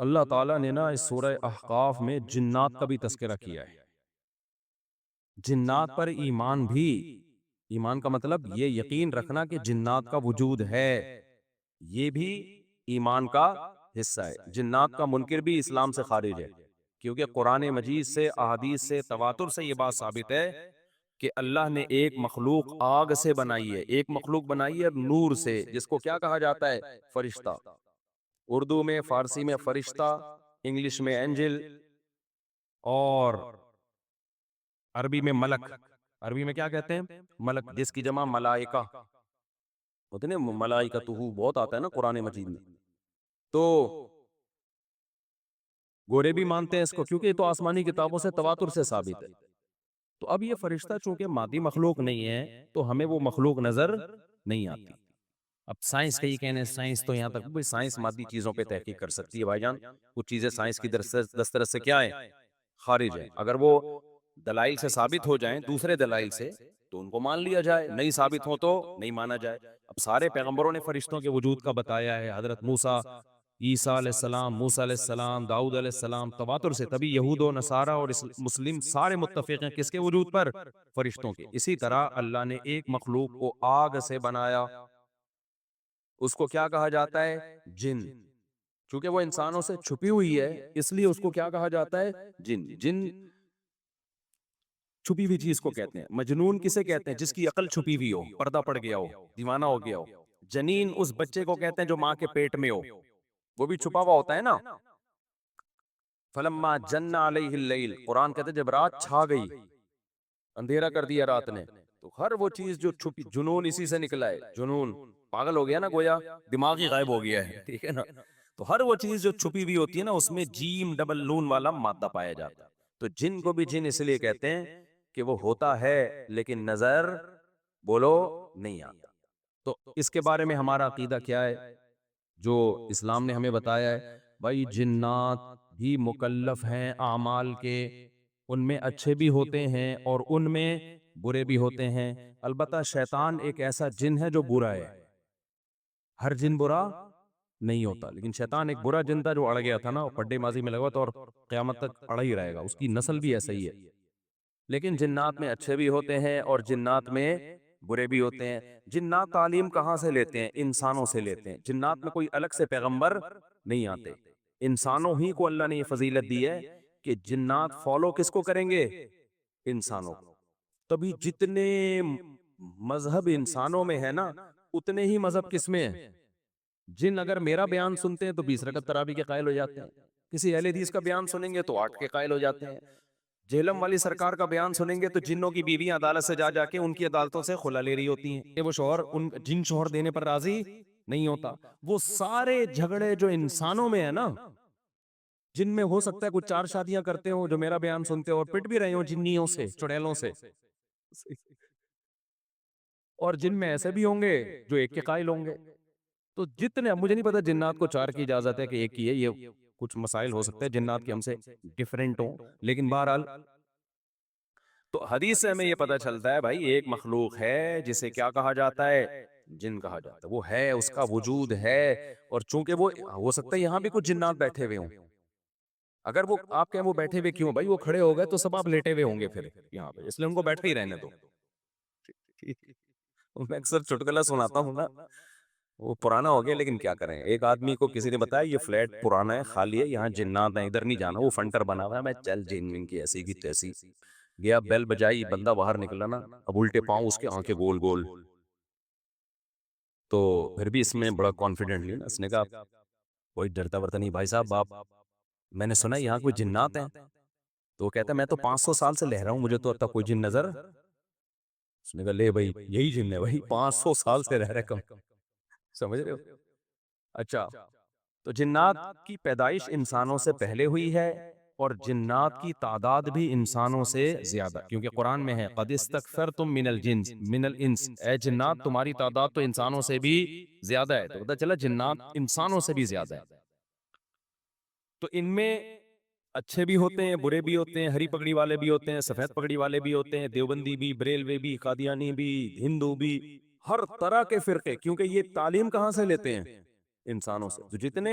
اللہ تعالیٰ نے نا اس سورہ احقاف میں جنات کا بھی تذکرہ کیا ہے. جنات پر ایمان بھی، ایمان کا مطلب یہ یقین رکھنا کہ جنات کا وجود ہے، یہ بھی ایمان کا حصہ ہے. جنات کا منکر بھی اسلام سے خارج ہے، کیونکہ قرآن مجید سے، احادیث سے، تواتر سے یہ بات ثابت ہے کہ اللہ نے ایک مخلوق آگ سے بنائی ہے، ایک مخلوق بنائی ہے نور سے، جس کو کیا کہا جاتا ہے؟ فرشتہ. اردو میں، فارسی میں فرشتہ، انگلش میں اینجل، اور عربی میں ملک. عربی میں کیا کہتے ہیں؟ ملک، جس کی جمع ملائکہ ہوتے ہیں. ملائکتہ بہت آتا ہے نا قرآن مجید میں. تو گورے بھی مانتے ہیں اس کو، کیونکہ یہ تو آسمانی کتابوں سے تواتر سے ثابت ہے. تو اب یہ فرشتہ چونکہ مادی مخلوق نہیں ہے تو ہمیں وہ مخلوق نظر نہیں آتی. اب سائنس کا یہ کہنے، سائنس تو یہاں تک بھئی سائنس مادی چیزوں پہ تحقیق کر سکتی ہے بھائی جان، کچھ چیزیں سائنس کی دسترس سے کیا ہے؟ خارج ہے. اگر وہ دلائل سے ثابت ہو جائیں، دوسرے دلائل سے، تو ان کو مان لیا جائے، نہیں ثابت ہو تو نہیں مانا جائے. اب سارے پیغمبروں نے فرشتوں کے وجود کا بتایا ہے، حضرت موسیٰ، عیسیٰ علیہ السلام، موسیٰ علیہ السلام، داؤد علیہ السلام، تواتر سے. تبھی یہود و نصارہ اور مسلم سارے متفق ہیں کس کے وجود پر؟ فرشتوں کے. اسی طرح اللہ نے ایک مخلوق کو آگ سے بنایا، اس کو کیا کہا جاتا ہے؟ جن. چونکہ وہ انسانوں سے چھپی ہوئی ہے اس لیے اس کو کیا کہا جاتا ہے؟ جن. جن چھپی ہوئی چیز کو کہتے ہیں. مجنون کسے کہتے ہیں؟ جس کی عقل چھپی ہوئی ہو، پردہ پڑ گیا ہو، دیوانہ ہو گیا ہو. جنین اس بچے کو کہتے ہیں جو ماں کے پیٹ میں ہو، وہ بھی چھپا ہوا ہوتا ہے نا. فلما جن علیہ اللیل، قرآن کہتے ہیں جب رات چھا گئی، اندھیرا کر دیا رات نے، تو ہر وہ چیز جو چھپی، جنون اسی سے نکلا ہے. جنون پاگل ہو گیا نا، گویا دماغ ہی غائب ہو گیا ہے، ٹھیک ہے نا. تو ہر وہ چیز جو چھپی ہوئی ہوتی ہے نا، اس میں جیم ڈبل نون والا مادہ پایا جاتا ہے. تو جن کو بھی جن اس لیے کہتے ہیں کہ وہ ہوتا ہے لیکن نظر، بولو، نہیں آتا. تو اس کے بارے میں ہمارا عقیدہ کیا ہے جو اسلام نے ہمیں بتایا ہے؟ بھائی جنات بھی مکلف ہیں اعمال کے، ان میں اچھے بھی ہوتے ہیں اور ان میں برے بھی ہوتے ہیں. البتہ شیطان ایک ایسا جن ہے جو برا ہے. ہر جن برا نہیں ہوتا، لیکن شیطان ایک برا جن تھا جو اڑ گیا تھا نا، پڈے ماضی میں لگا تھا اور قیامت تک اڑا ہی رہے گا. اس کی نسل بھی ایسا ہی ہے. لیکن جنات میں اچھے بھی ہوتے ہیں اور جنات میں برے بھی ہوتے ہیں. جنات تعلیم کہاں سے لیتے ہیں؟ انسانوں سے لیتے ہیں. جنات میں کوئی الگ سے پیغمبر نہیں آتے، انسانوں ہی کو اللہ نے یہ فضیلت دی ہے کہ جنات فالو کس کو کریں گے؟ انسانوں کو. تبھی جتنے مذہب انسانوں میں ہے نا، اتنے ہی مذہب کس میں ہیں؟ جن اگر میرا بیان سنتے ہیں تو 20 رکعت تراویح کے قائل ہو جاتے ہیں، کسی اہل حدیث کا بیان سنیں گے تو 8 کے قائل ہو جاتے ہیں. جہلم والی سرکار کا بیان سنیں گے تو جنوں کی بیویاں عدالت سے جا کے ان کی عدالتوں سے خلا لے رہی ہوتی ہیں کہ وہ شوہر ان جن شوہر دینے پر راضی نہیں ہوتا. وہ سارے جھگڑے جو انسانوں میں ہے نا، جن میں ہو سکتا ہے کچھ 4 شادیاں کرتے ہوں جو میرا بیان سنتے ہو اور پٹ بھی رہے ہوں جنیوں سے، چڑیلوں سے، اور جن میں ایسے بھی ہوں گے جو ایک کے قائل ہوں گے. تو جتنے، مجھے نہیں پتا جنات کو 4 کی اجازت ہے کہ ایک کی ہے، یہ کچھ مسائل ہو سکتے ہیں جنات کے ہم سے ڈیفرنٹ ہوں، لیکن بہرحال تو حدیث سے ہمیں یہ پتہ چلتا ہے بھائی ایک مخلوق ہے جسے کیا کہا جاتا ہے؟ جن کہا جاتا ہے. وہ ہے، اس کا وجود ہے. اور چونکہ وہ ہو سکتا ہے یہاں بھی کچھ جنات بیٹھے ہوئے ہوں. اگر وہ آپ کہیں وہ بیٹھے ہوئے کیوں بھائی؟ وہ کھڑے ہو گئے تو سب آپ لیٹے ہوئے ہوں گے پھر یہاں پہ، اس لیے ان کو بیٹھے ہی رہنے دو. میں اکثر چٹکلا سناتا ہوں نا، وہ پرانا ہو گیا لیکن کیا کریں. ایک آدمی کو کسی نے بتایا یہ فلیٹ پرانا ہے، خالی ہے، یہاں جنات ہیں، ادھر نہیں جانا، وہ فنٹر بنا ہوا ہے. میں چل جن ون کی ایسی کی تیسی گیا، بیل بجائی، بندہ باہر نکلا نا، اب الٹے پاؤں اس کے آنکھیں گول گول. تو پھر بھی اس میں بڑا کانفیڈنٹلی نا اس نے کہا کوئی ڈرتا ورتا نہیں بھائی صاحب، آپ، میں نے سنا یہاں کوئی جنات ہیں. تو وہ کہتا ہے میں تو 500 سال سے لہ رہا ہوں، مجھے تو اب تک کوئی جن نظر. اس نے کہا لے بھائی یہی جن ہے بھائی، 500 سال سے رہ رہے کم، سمجھ رہے ہو؟ اچھا، تو جنات کی پیدائش انسانوں سے پہلے ہوئی ہے اور جنات کی تعداد بھی انسانوں سے زیادہ، کیونکہ قرآن میں ہے قد استکثرتم من الجنس من الانس، اے جنات تمہاری تعداد تو انسانوں سے بھی زیادہ ہے. تو پتہ چلا جنات انسانوں سے بھی زیادہ ہے. تو ان میں اچھے بھی ہوتے ہیں، برے بھی ہوتے ہیں، ہری پگڑی والے بھی ہوتے ہیں، سفید پگڑی والے بھی ہوتے ہیں، دیوبندی بھی، بریلوی بھی، قادیانی بھی، ہندو بھی، ہر طرح کے فرقے. کیونکہ یہ تعلیم کہاں سے لیتے ہیں؟ انسانوں سے. تو جتنے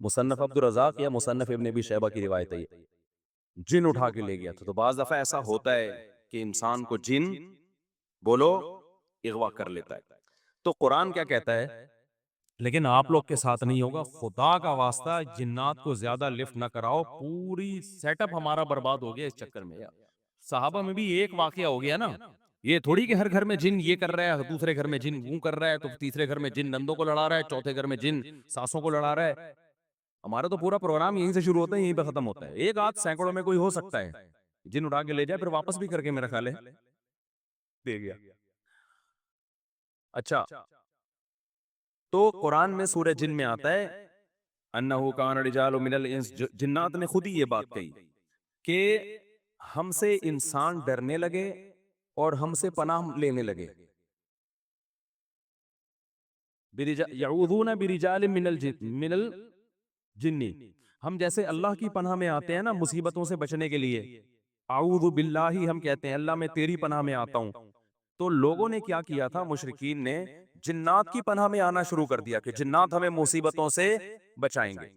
مصنف عبد الرزاق یا مصنف ابن ابی شیبہ کی روایت ہے یہ، جن اٹھا کے لے گیا تھا۔ تو بعض دفعہ ایسا ہوتا ہے کہ انسان کو جن بولو اغوا کر لیتا ہے۔ تو قرآن کیا کہتا ہے، لیکن آپ لوگ کے ساتھ نہیں ہوگا، خدا کا واسطہ جنات کو زیادہ لفٹ نہ کراؤ، پوری سیٹ اپ ہمارا برباد ہو گیا اس چکر میں یار۔ صحابہ میں بھی ایک واقعہ ہو گیا نا، یہ تھوڑی کہ ہر گھر میں جن یہ کر رہا ہے، دوسرے گھر میں جن وہ کر رہا ہے، تو تیسرے گھر میں جن نندوں کو لڑا رہا ہے، چوتھے گھر میں جن ساسوں کو لڑا رہا ہے۔ ہمارا تو پورا پروگرام یہیں سے شروع ہوتا ہے، یہیں پہ ختم ہوتا ہے۔ ایک آدھ سینکڑوں میں کوئی ہو سکتا ہے جن اٹھا کے لے جائے، پھر واپس بھی کر کے میرا خیال ہے دے گیا۔ اچھا، تو قرآن میں سورہ جن میں آتا ہے انہو کان رجال من الانس، جنات نے خود ہی یہ بات کہی کہ ہم سے انسان ڈرنے لگے اور ہم سے پناہ لینے لگے۔ یعوذون برجال من الجن، ہم جیسے اللہ کی پناہ میں آتے ہیں نا مصیبتوں سے بچنے کے لیے، اعوذ باللہ ہم کہتے ہیں اللہ میں تیری پناہ میں آتا ہوں۔ تو لوگوں نے کیا کیا تھا، مشرکین نے جنات کی پناہ میں آنا شروع کر دیا کہ جنات ہمیں مصیبتوں سے بچائیں گے۔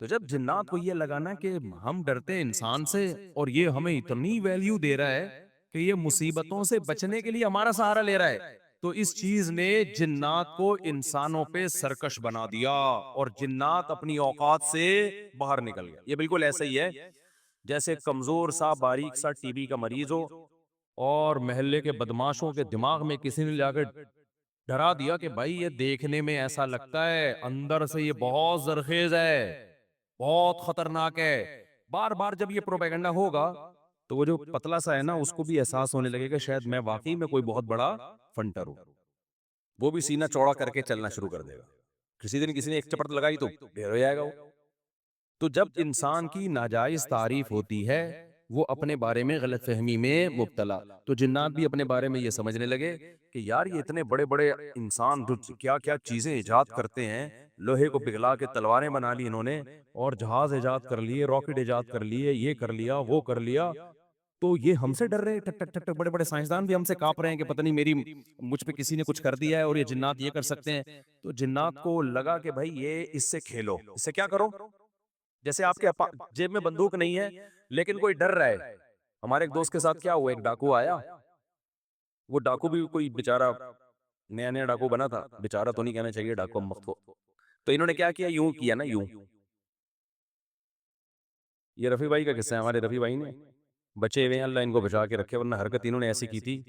تو جب جنات کو یہ لگانا کہ ہم ڈرتے ہیں انسان سے اور یہ ہمیں اتنی ویلیو دے رہا ہے کہ یہ مصیبتوں سے بچنے کے لیے ہمارا سہارا لے رہا ہے، تو اس چیز نے جنات کو انسانوں پہ سرکش بنا دیا اور جنات اپنی اوقات سے باہر نکل گئے۔ یہ بالکل ایسا ہی ہے جیسے کمزور سا باریک سا ٹی بی کا مریض ہو اور محلے کے بدماشوں کے دماغ میں کسی نے جا کے ڈرا دیا کہ بھائی یہ دیکھنے میں ایسا لگتا ہے، اندر سے یہ بہت زرخیز ہے، بہت خطرناک ہے۔ بار بار جب یہ پروپیگنڈا ہوگا تو وہ جو پتلا سا ہے نا اس کو بھی احساس ہونے لگے کہ شاید میں واقعی میں کوئی بہت بڑا فنٹر ہوں، وہ بھی سینہ چوڑا کر کے چلنا شروع کر دے گا۔ کسی دن کسی نے ایک چپٹ لگائی تو ڈھیر ہو جائے گا وہ۔ تو جب انسان کی ناجائز تعریف ہوتی ہے وہ اپنے بارے میں غلط فہمی میں مبتلا، تو جنات بھی اپنے بارے میں یہ سمجھنے لگے کہ یار یہ اتنے بڑے بڑے انسان جو کیا کیا چیزیں ایجاد کرتے ہیں، لوہے کو پگھلا کے تلواریں بنا لی انہوں نے، اور جہاز ایجاد کر لیے، راکٹ ایجاد کر لیے، یہ کر لیا وہ کر لیا، تو یہ ہم سے ڈر رہے ہیں، ٹک ٹک ٹک ٹک، بڑے بڑے سائنسدان بھی ہم سے کانپ رہے ہیں کہ پتہ نہیں میری مجھ پہ کسی نے کچھ کر دیا ہے اور یہ جنات یہ کر سکتے ہیں۔ تو جنات کو لگا کہ بھائی یہ اس سے کھیلو، اس سے کیا کرو، جیسے آپ کے جیب میں بندوق نہیں ہے لیکن کوئی ڈر رہا ہے۔ ہمارے ایک دوست کے ساتھ کیا ہوا، ایک ڈاکو آیا، وہ ڈاکو بھی کوئی بیچارہ نیا نیا ڈاکو بنا تھا، بیچارہ تو نہیں کہنا چاہیے، ڈاکو مخت کو، تو انہوں نے کیا کیا، یوں کیا نا، یوں، یہ رفیع بھائی کا قصہ ہے، ہمارے رفیع بھائی نے بچے ہوئے ہیں، اللہ ان کو بچا کے رکھے، ورنہ حرکت انہوں نے ایسی کی تھی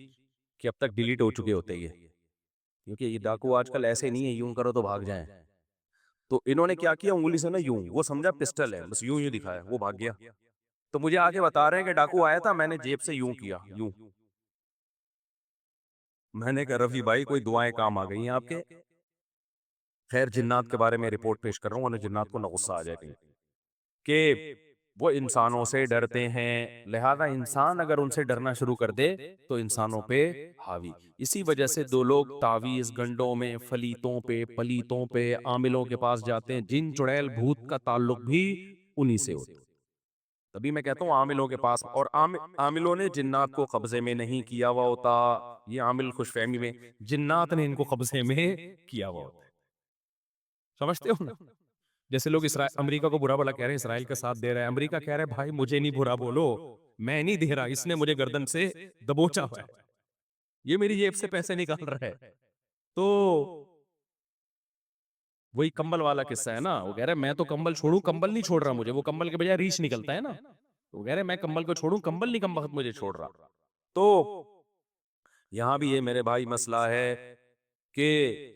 کہ اب تک ڈیلیٹ ہو چکے ہوتے یہ، کیونکہ یہ ڈاکو آج کل ایسے نہیں ہے یوں کرو تو بھاگ جائیں۔ تو انہوں نے کیا کیا، انگلی سے نا یوں، وہ سمجھا پسٹل ہے، بس یوں یوں دکھایا، وہ بھاگ گیا۔ تو مجھے آ کے بتا رہے ہیں کہ ڈاکو آیا تھا، میں نے جیب سے یوں کیا، یوں، میں نے کہا رفیع بھائی کوئی دعائیں کام آ گئی ہیں آپ کے۔ خیر جنات کے بارے میں رپورٹ پیش کر رہا ہوں، انہیں جنات کو نہ غصہ آ جائے کہیں کہ وہ انسانوں سے ڈرتے ہیں، لہذا انسان اگر ان سے ڈرنا شروع کر دے تو انسانوں پہ حاوی۔ اسی وجہ سے دو لوگ تعویذ گنڈوں میں، فلیتوں پہ، پلیتوں پہ، عاملوں کے پاس جاتے ہیں، جن چڑیل بھوت کا تعلق بھی انہی سے ہوتا ہے۔ تبھی میں کہتا ہوں عاملوں کے پاس، اور عاملوں نے جنات کو قبضے میں نہیں کیا ہوا ہوتا، یہ عامل خوش فہمی میں، جنات نے ان کو قبضے میں کیا ہوا ہوتا ہے، سمجھتے ہو نا؟ جیسے لوگ امریکہ کو برا بھلا کہہ رہے ہیں، اسرائیل کا ساتھ دے رہا ہے، امریکہ کہہ رہا ہے بھائی مجھے نہیں برا بولو، میں نہیں دے رہا، اس نے مجھے گردن سے دبوچا ہوا ہے، یہ میری جیب سے پیسے نکال رہا ہے۔ تو وہی کمبل والا قصہ ہے نا، وہ کہہ رہا ہے میں تو کمبل چھوڑوں، کمبل نہیں چھوڑ رہا مجھے، وہ کمبل کے بجائے ریش نکلتا ہے نا، تو وہ کہہ رہے ہیں میں کمبل کو چھوڑوں، کمبل نہیں کم وقت مجھے چھوڑ رہا۔ تو یہاں بھی یہ میرے بھائی مسئلہ ہے کہ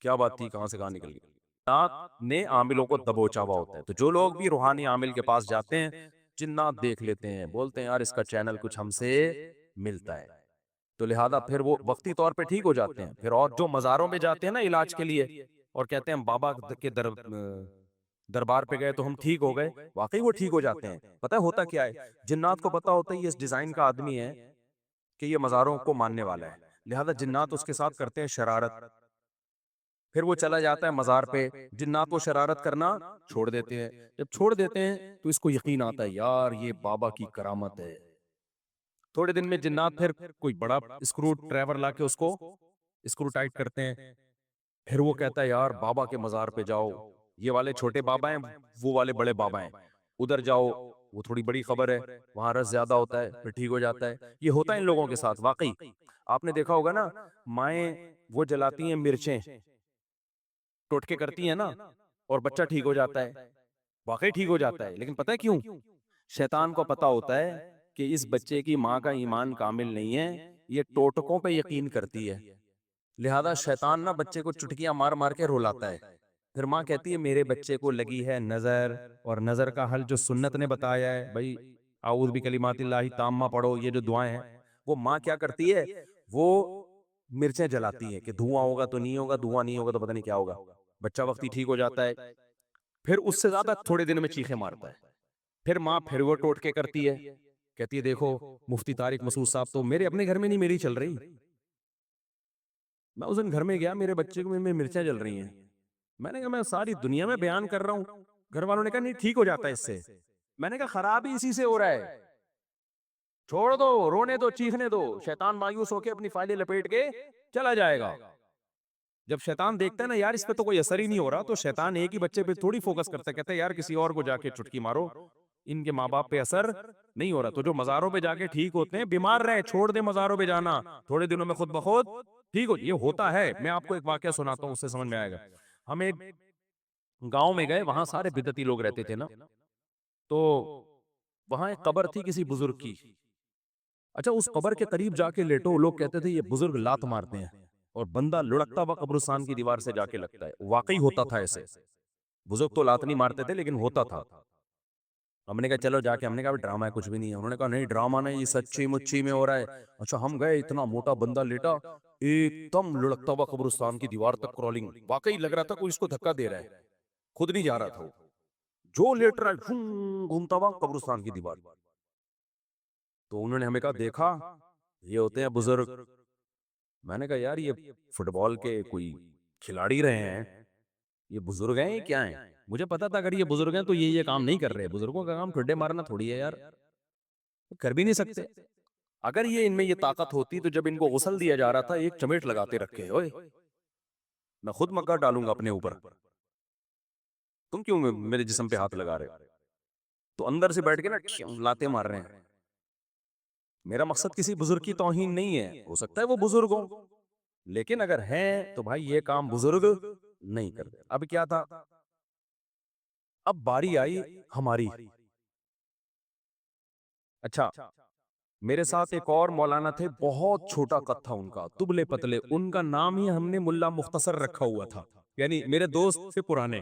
کیا بات تھی، کہاں سے کہاں نکل گئی، جنات نے عاملوں کو دبوچا ہوا ہوتا ہے۔ تو جو لوگ بھی روحانی عامل کے پاس جاتے ہیں، جنات دیکھ لیتے ہیں، بولتے ہیں یار اس کا چینل کچھ ہم سے ملتا ہے، تو لہذا پھر وہ وقتی طور پہ ٹھیک ہو جاتے ہیں۔ پھر اور جو مزاروں میں جاتے ہیں نا علاج کے لیے اور کہتے ہیں ہم بابا کے دربار پہ گئے تو ہم ٹھیک ہو گئے، واقعی وہ ٹھیک ہو جاتے ہیں۔ پتہ ہوتا کیا ہے، جنات کو پتہ ہوتا ہے یہ اس ڈیزائن کا آدمی ہے کہ یہ مزاروں کو ماننے والا ہے، لہذا جنات اس کے ساتھ کرتے ہیں شرارت، پھر وہ چلا جاتا ہے مزار پہ، جنات کو شرارت کرنا چھوڑ دیتے ہیں، جب چھوڑ دیتے ہیں تو اس کو یقین آتا ہے یار یہ بابا کی کرامت ہے، تھوڑے دن میں جنات پھر کوئی بڑا اسکرو ڈرائیور لا کے اس کو اسکرو ٹائٹ کرتے ہیں، پھر وہ کہتا ہے یار بابا کے مزار پہ جاؤ، یہ والے چھوٹے بابا ہیں، وہ والے بڑے بابا ہیں، ادھر جاؤ وہ تھوڑی بڑی خبر ہے، وہاں رس زیادہ ہوتا ہے، پھر ٹھیک ہو جاتا ہے. یہ ہوتا ہے ان لوگوں کے ساتھ واقعی. آپ نے دیکھا ہوگا نا، مائیں وہ جلاتی ہیں مرچیں، ٹوٹکے کرتی ہیں نا، اور بچہ ٹھیک ہو جاتا ہے، واقعی ٹھیک ہو جاتا ہے. لیکن پتہ ہے کیوں؟ شیطان کو پتا ہوتا ہے کہ اس بچے کی ماں کا ایمان کامل نہیں ہے، یہ ٹوٹکوں پہ یقین کرتی ہے، لہذا شیطان نا بچے کو چٹکیاں مار مار کے رلاتا ہے. پھر ماں کہتی ہے میرے بچے کو لگی ہے نظر، اور نظر کا حل جو سنت نے بتایا ہے بھائی، اعوذ بکلمات اللہ تامہ پڑھو، یہ جو دعائیں ہیں، وہ ماں کیا کرتی ہے، وہ مرچیں جلاتی ہے کہ دھواں ہوگا تو نہیں ہوگا، دھواں نہیں ہوگا تو پتہ نہیں کیا ہوگا. بچہ وقتی ٹھیک ہو جاتا ہے، پھر اس سے زیادہ تھوڑے دن میں چیخیں مارتا ہے. پھر ماں پھر وہ ٹوٹکے کرتی ہے، کہتی ہے دیکھو مفتی طارق مسعود صاحب تو میرے اپنے گھر میں نہیں، میری چل رہی. میں اس دن گھر میں گیا، میرے بچے کو میں مرچیں جل رہی ہیں. میں نے کہا میں ساری دنیا میں بیان کر رہا ہوں. گھر والوں نے کہا نہیں ٹھیک ہو جاتا ہے اس سے. میں نے کہا خراب ہی اسی سے ہو رہا ہے، چھوڑ دو، رونے دو، چیخنے دو، شیطان مایوس ہو کے اپنی فائلیں لپیٹ کے چلا جائے گا. جب شیطان دیکھتا ہے نا یار اس پہ تو کوئی اثر ہی نہیں ہو رہا، تو شیطان ایک ہی بچے پہ تھوڑی فوکس کرتا ہے، کہتا ہے یار کسی اور کو جا کے چٹکی مارو، ان کے ماں باپ پہ اثر نہیں ہو رہا. تو جو مزاروں پہ جا کے ٹھیک ہوتے ہیں، بیمار رہے چھوڑ دے مزاروں پہ جانا، تھوڑے دنوں میں خود بخود ٹھیک ہو. یہ ہوتا ہے. میں آپ کو ایک واقعہ سناتا ہوں، اس سے سمجھ میں آئے گا. ہم ایک گاؤں میں گئے، وہاں سارے بدعتی لوگ رہتے تھے نا، تو وہاں ایک قبر تھی کسی بزرگ کی. اچھا اس قبر کے قریب جا کے لیٹو، لوگ کہتے تھے یہ بزرگ لات مارتے ہیں، اور بندہ لڑکتا ہوا قبرستان کی دیوار سے جا کے لگتا ہے. واقعی ہوتا تھا ایسے. بزرگ تو لات نہیں مارتے تھے لیکن ہوتا تھا. ہم نے کہا چلو جا کے، ہم نے کہا ڈرامہ ہے کچھ بھی نہیں ہے. انہوں نے کہا نہیں ڈرامہ نہیں، یہ سچی مچی میں ہو رہا ہے. اچھا ہم گئے، اتنا موٹا بندہ لیٹا، ایک دم لڑکتا ہوا قبرستان کی دیوار تک کرولنگ. واقعی لگ رہا تھا کوئی اس کو دھکا دے رہا ہے، خود نہیں جا رہا تھا وہ. جو لیٹ رہا ہے گھومتا ہوا قبرستان کی دیوار. تو انہوں نے ہمیں کہا دیکھا یہ ہوتے ہیں بزرگ. میں نے کہا یار یہ فٹ بال کے کوئی کھلاڑی رہے ہیں، یہ بزرگ ہیں یہ کیا ہیں؟ مجھے پتا تھا اگر یہ بزرگ ہیں تو یہ کام نہیں کر رہے. بزرگوں کا کام ٹھڈے مارنا تھوڑی ہے یار، کر بھی نہیں سکتے. اگر یہ ان میں یہ طاقت ہوتی تو جب ان کو غسل دیا جا رہا تھا ایک چمیٹ لگاتے رکھے، اوئے میں خود مگا ڈالوں گا اپنے اوپر، تم کیوں میرے جسم پہ ہاتھ لگا رہے ہو؟ تو اندر سے بیٹھ کے نا لاتے مار رہے ہیں. میرا مقصد کسی بزرگ کی توہین نہیں ہے، ہو سکتا ہے وہ بزرگ ہوں، لیکن اگر ہیں تو بھائی یہ کام بزرگ نہیں کرتے. اب کیا تھا، اب باری آئی ہماری. اچھا میرے ساتھ ایک اور مولانا تھے، بہت چھوٹا قد تھا ان کا، دبلے پتلے. ان کا نام ہی ہم نے ملا مختصر رکھا ہوا تھا، یعنی میرے دوست تھے پرانے.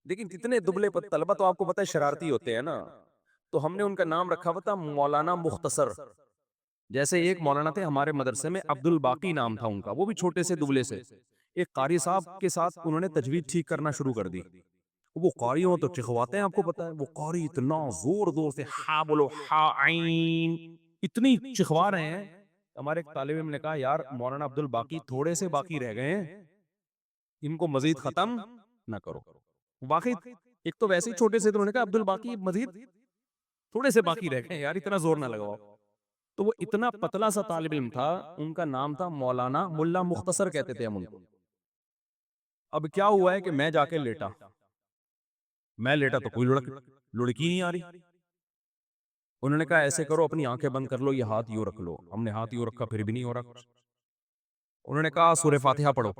لیکن اتنے دبلے طلبہ تو آپ کو پتہ ہے شرارتی ہوتے ہیں نا، تو ہم نے ان کا نام رکھا ہوا تھا مولانا مختصر. جیسے ایک مولانا تھے ہمارے مدرسے میں، عبد الباقی نام تھا ان کا، وہ بھی چھوٹے سے دبلے سے. ایک قاری صاحب کے ساتھ انہوں نے تجوید ٹھیک کرنا شروع کر دی. وہ قاری ہوں تو چکھواتے ہیں، آپ کو پتا ہے وہ قاری اتنا زور زور سے ہا بولو، ہا عین، اتنی چکھوا رہے ہیں. ہمارے ایک طالب علم نے کہا یار مولانا عبد الباقی تھوڑے سے باقی رہ گئے ہیں، ان کو مزید ختم نہ کرو. واقعی ایک تو ویسے ہی چھوٹے سے، انہوں نے کہا عبد الباقی مزید تھوڑے سے باقی رہ گئے ہیں یار، اتنا زور نہ لگاؤ. تو وہ اتنا پتلا سا طالب علم تھا، ان کا نام تھا مولانا ملا مختصر کہتے تھے ہم ان کو. اب کیا ہوا ہے کہ میں جا کے لیٹا، میں لیٹا تو کوئی لڑکی نہیں آ رہی. انہوں نے کہا ایسے کرو اپنی آنکھیں بند کر لو، یہ ہاتھ یوں رکھ لو. ہم نے ہاتھ یوں رکھا، پھر بھی نہیں ہو رہا. انہوں نے کہا سورہ فاتحہ پڑھو.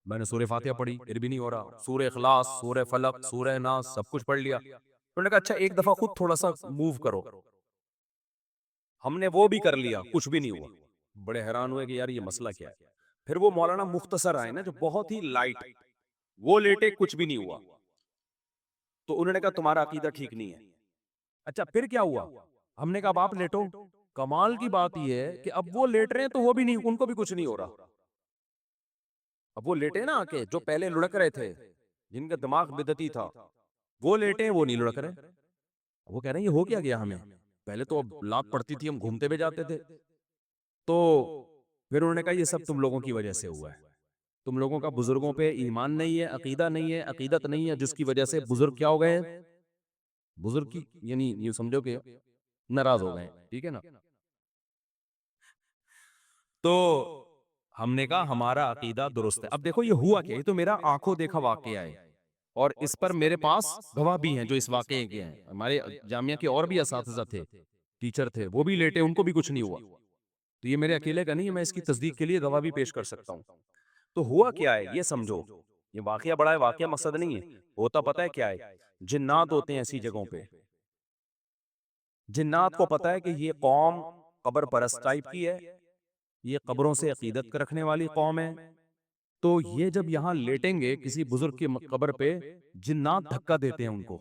میں نے سورہ فاتحہ پڑھی، پھر بھی نہیں ہو رہا. سورہ اخلاص، سورہ فلق، سورہ ناس، سب کچھ پڑھ لیا. انہوں نے کہا اچھا ایک دفعہ خود تھوڑا سا موو کرو. ہم نے وہ بھی کر لیا، کچھ بھی نہیں ہوا. بڑے حیران ہوئے کہ یار یہ مسئلہ کیا ہے. پھر وہ مولانا مختصر آئے نا جو بہت ہی لائٹ، وہ لیٹے، کچھ بھی نہیں ہوا. تو انہوں نے کہا تمہارا عقیدہ ٹھیک نہیں ہے. اچھا پھر کیا ہوا؟ ہم نے کہا اب آپ لیٹو. کمال کی بات یہ ہے کہ اب وہ لیٹ رہے ہیں تو وہ بھی نہیں، ان کو بھی کچھ نہیں ہو رہا. اب وہ لیٹے نا کہ جو پہلے لڑک رہے تھے، جن کا دماغ بدعتی تھا، وہ لیٹے ہیں، وہ نہیں لڑک رہے. وہ کہہ رہے ہیں یہ ہو کیا گیا ہمیں، پہلے تو اب لات پڑتی تھی ہم گھومتے بھی جاتے تھے. تو پھر انہوں نے کہا یہ سب تم لوگوں کی وجہ سے ہوا ہے. تم لوگوں کا بزرگوں پہ ایمان نہیں ہے، عقیدہ نہیں ہے، عقیدت نہیں ہے، جس کی وجہ سے بزرگ کیا ہو گئے ہیں، بزرگ کی یعنی یہ سمجھو کہ ناراض ہو گئے ہیں. ٹھیک ہے نا. تو ہم نے کہا ہمارا عقیدہ درست ہے. اب دیکھو یہ ہوا کیا، یہ تو میرا آنکھوں دیکھا واقعہ ہے. اور اس پر میرے پاس گواہ بھی ہیں جو اس واقعے کے ہیں. ہمارے جامعہ کے اور بھی اساتذہ تھے, ٹیچر تھے, وہ بھی لیٹے, ان کو بھی کچھ نہیں ہوا. تو یہ میرے اکیلے کا نہیں ہے, میں اس کی تصدیق کے لیے گواہ بھی پیش کر سکتا ہوں. تو ہوا کیا ہے یہ سمجھو, یہ واقعہ بڑا ہے, واقعہ مقصد نہیں ہے. ہوتا پتہ ہے کیا ہے, جنات ہوتے ہیں ایسی جگہوں پہ. جنات کو پتہ ہے کہ یہ قوم قبر پرست ٹائپ کی ہے, یہ قبروں سے عقیدت رکھنے والی قوم ہے. تو یہ جب یہاں لیٹیں گے کسی بزرگ کی قبر پہ, جنات دھکا دیتے ہیں ان کو,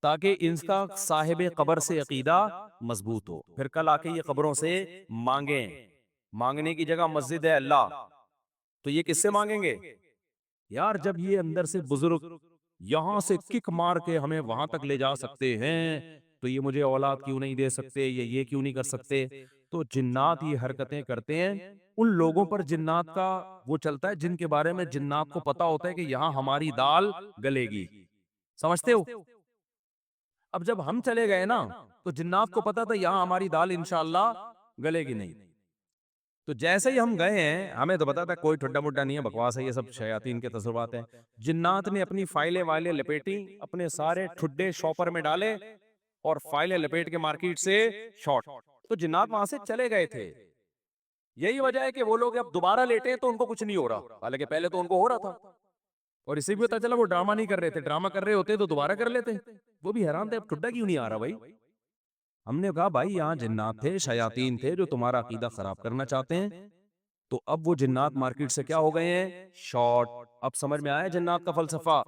تاکہ ان کا صاحب قبر سے عقیدہ مضبوط ہو. پھر کل آ کے یہ قبروں سے مانگیں. مانگنے کی جگہ مسجد ہے اللہ, تو یہ کس سے مانگیں گے یار؟ جب یہ اندر سے بزرگ یہاں سے کک مار کے ہمیں وہاں تک لے جا سکتے ہیں, تو یہ مجھے اولاد کیوں نہیں دے سکتے, یہ کیوں نہیں کر سکتے؟ تو جنات یہ حرکتیں کرتے ہیں. ان لوگوں پر جنات کا وہ چلتا ہے جن کے بارے میں جنات کو پتا ہوتا ہے کہ یہاں ہماری دال گلے گی. سمجھتے ہو؟ اب جب ہم چلے گئے نا, تو جنات کو پتا تھا یہاں ہماری دال انشاءاللہ گلے گی نہیں. تو جیسے ہی ہم گئے ہیں, ہمیں تو پتا تھا کوئی ٹھڈا مڈا نہیں ہے, بکواس ہے, یہ سب شیاطین کے تصورات ہیں. جنات نے اپنی فائلیں وائلیں لپیٹی, اپنے سارے ٹھڈے شاپر میں ڈالے, اور فائلیں لپیٹ کے مارکیٹ سے شارٹ. تو جنات وہاں سے چلے گئے تھے. یہی وجہ ہے کہ وہ لوگ اب دوبارہ لیٹے ہیں تو ان کو کچھ نہیں ہو رہا, حالانکہ پہلے تو ان کو ہو رہا تھا. اور اسے بھی پتا چلا وہ ڈرامہ نہیں کر رہے تھے, ڈرامہ کر رہے ہوتے تو دوبارہ کر لیتے. وہ بھی حیران تھے اب ٹھڈا کیوں نہیں آ رہا بھائی. ہم نے کہا بھائی یہاں جنات تھے, شیاطین تھے جو تمہارا عقیدہ خراب کرنا چاہتے ہیں. تو اب وہ جنات مارکیٹ سے کیا ہو گئے ہیں؟ شارٹ. اب سمجھ میں آیا جنات کا فلسفہ.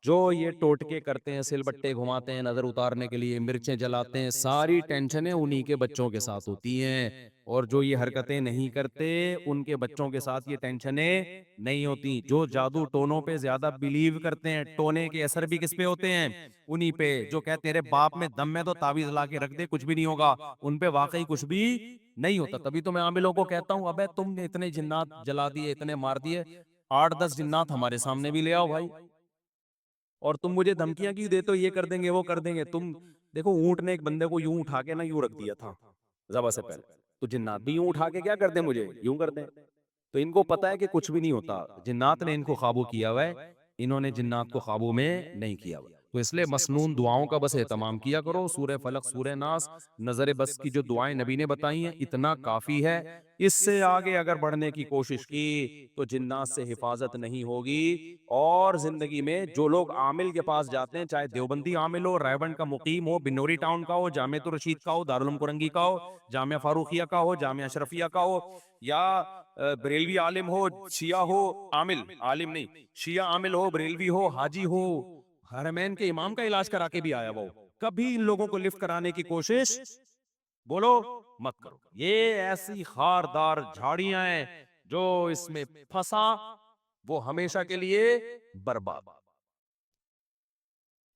جو یہ ٹوٹکے کرتے ہیں, سل بٹے گھماتے ہیں نظر اتارنے کے لیے, مرچیں جلاتے ہیں, ساری ٹینشنیں انہی کے بچوں کے ساتھ ہوتی ہیں. اور جو یہ حرکتیں نہیں کرتے ان کے بچوں کے ساتھ یہ ٹینشنیں نہیں ہوتی. جو جادو ٹونوں پہ زیادہ بلیو کرتے ہیں, ٹونے کے اثر بھی کس پہ ہوتے ہیں؟ انہی پہ. جو کہتے تیرے باپ میں دم میں تو تعویذ لا کے رکھ دے کچھ بھی نہیں ہوگا, ان پہ واقعی کچھ بھی نہیں ہوتا. تبھی تو میں عاملوں کو کہتا ہوں ابے تم نے اتنے جنات جلا دیے, اتنے مار دیے, 8-10 جنات ہمارے سامنے بھی لے آؤ بھائی. اور تم مجھے دھمکیاں کیوں دیتے ہو, یہ کر دیں گے وہ کر دیں گے. تم دیکھو اونٹ نے ایک بندے کو یوں اٹھا کے نا یوں رکھ دیا تھا ذبح سے پہلے, تو جنات بھی یوں اٹھا کے کیا کر دیں, مجھے یوں کر دیں. تو ان کو پتا ہے کہ کچھ بھی نہیں ہوتا. جنات نے ان کو قابو کیا ہوا ہے, انہوں نے جنات کو قابو میں نہیں کیا ہوا. تو اس لیے مسنون دعاؤں کا بس اہتمام کیا کرو. سورہ فلق, سورہ ناس, نظر بس کی جو دعائیں نبی نے بتائی ہیں اتنا کافی ہے. اس سے آگے اگر بڑھنے کی کوشش کی تو جنات سے حفاظت نہیں ہوگی. اور زندگی میں جو لوگ عامل کے پاس جاتے ہیں, چاہے دیوبندی عامل ہو, رائبنڈ کا مقیم ہو, بنوری ٹاؤن کا ہو, جامعہ الرشید کا ہو, دارالعلوم کرنگی کا ہو, جامعہ فاروقیہ کا ہو, جامعہ اشرفیہ کا ہو, یا بریلوی عالم ہو, شیعہ ہو, عامل عالم نہیں, شیعہ عامل ہو, بریلوی ہو, حاجی ہو, حرمین کے امام کا علاج کرا کے بھی آیا وہ, کبھی ان لوگوں کو لفٹ کرانے کی کوشش بولو مت کرو. یہ ایسی خاردار جھاڑیاں ہیں جو اس میں پھنسا وہ ہمیشہ کے لیے برباد.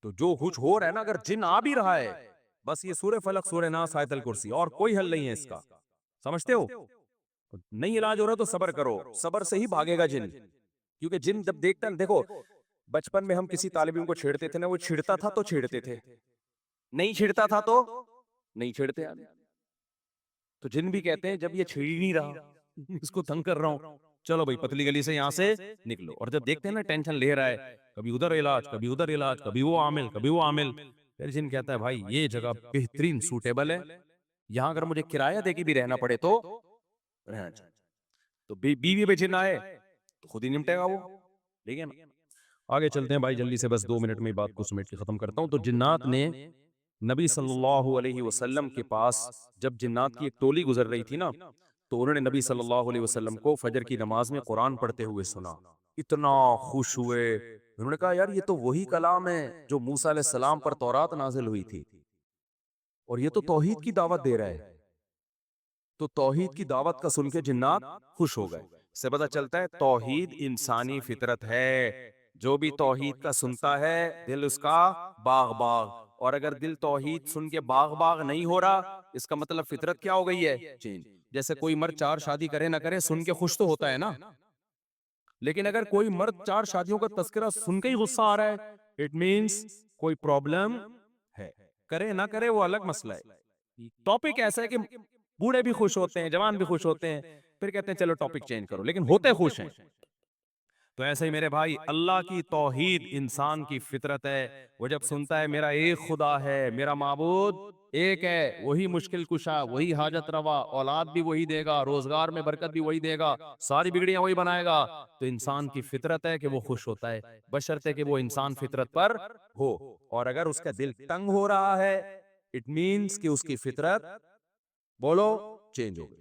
تو جو کچھ ہو رہا ہے نا, اگر جن آ بھی رہا ہے, بس یہ سورہ فلق, سورہ ناس, آیت الکرسی, اور کوئی حل نہیں ہے اس کا. سمجھتے ہو؟ نہیں علاج ہو رہا تو صبر کرو, صبر سے ہی بھاگے گا جن. کیونکہ جن جب دیکھتا ہے, دیکھو بچپن میں ہم کسی طالب علم کو چھیڑتے تھے نا, وہ چھیڑتا تھا تو چھیڑتے تھے, نہیں چھیڑتا تھا تو نہیں چھیڑتے. تو جن بھی کہتے ہیں جب یہ چھیڑ ہی نہیں رہا, اس کو تنگ کر رہا ہوں, چلو بھائی پتلی گلی سے یہاں سے نکلو. اور جب دیکھتے ہیں نا ٹینشن لے رہا ہے, کبھی ادھر علاج, کبھی ادھر علاج, کبھی وہ عامل, کبھی وہ عامل, پھر جن کہتا ہے بھائی یہ جگہ بہترین سوٹیبل ہے, یہاں اگر مجھے کرایہ دے کے بھی رہنا پڑے تو رہنا چاہیے. تو بیوی پہ جن آئے تو خود ہی نمٹے گا وہ. ٹھیک ہے نا, آگے چلتے ہیں بھائی جلدی سے, بس 2 منٹ میں بات کو سمیٹ کے ختم کرتا ہوں. تو جنات نے نبی صلی اللہ علیہ وسلم کے پاس جب جنات کی ایک ٹولی گزر رہی تھی نا, تو انہوں نے نبی صلی اللہ علیہ وسلم کو فجر کی نماز میں قرآن پڑھتے ہوئے سنا. اتنا خوش ہوئے, انہوں نے کہا یار یہ تو وہی کلام ہے جو موسیٰ علیہ السلام پر تورات نازل ہوئی تھی, اور یہ تو توحید کی دعوت دے رہا ہے. تو توحید کی دعوت کا سن کے جنات خوش ہو گئے. سے پتہ چلتا ہے توحید انسانی فطرت ہے. جو بھی توحید کا سنتا ہے دل اس کا باغ باغ, اور اگر دل توحید سن کے باغ باغ نہیں ہو رہا, اس کا مطلب فطرت کیا ہو گئی ہے؟ چینج. جیسے کوئی مرد 4 شادی کرے نہ کرے, سن کے خوش تو ہوتا ہے نا, لیکن اگر کوئی مرد 4 شادیوں کا تذکرہ سن کے ہی غصہ آ رہا ہے, اٹ مینس کوئی پرابلم ہے. کرے نہ کرے وہ الگ مسئلہ ہے. ٹاپک ایسا ہے کہ بوڑھے بھی خوش ہوتے ہیں, جوان بھی خوش ہوتے ہیں, پھر کہتے ہیں چلو ٹاپک چینج کرو, لیکن ہوتے خوش ہیں. تو ایسے ہی میرے بھائی اللہ کی توحید انسان کی فطرت ہے. وہ جب سنتا ہے میرا ایک خدا ہے, میرا معبود ایک ہے, وہی مشکل کشا, وہی حاجت روا, اولاد بھی وہی دے گا, روزگار میں برکت بھی وہی دے گا, ساری بگڑیاں وہی بنائے گا, تو انسان کی فطرت ہے کہ وہ خوش ہوتا ہے, بشرطے کہ وہ انسان فطرت پر ہو. اور اگر اس کا دل تنگ ہو رہا ہے, اٹ مینس کہ اس کی فطرت بولو چینج ہو گئی.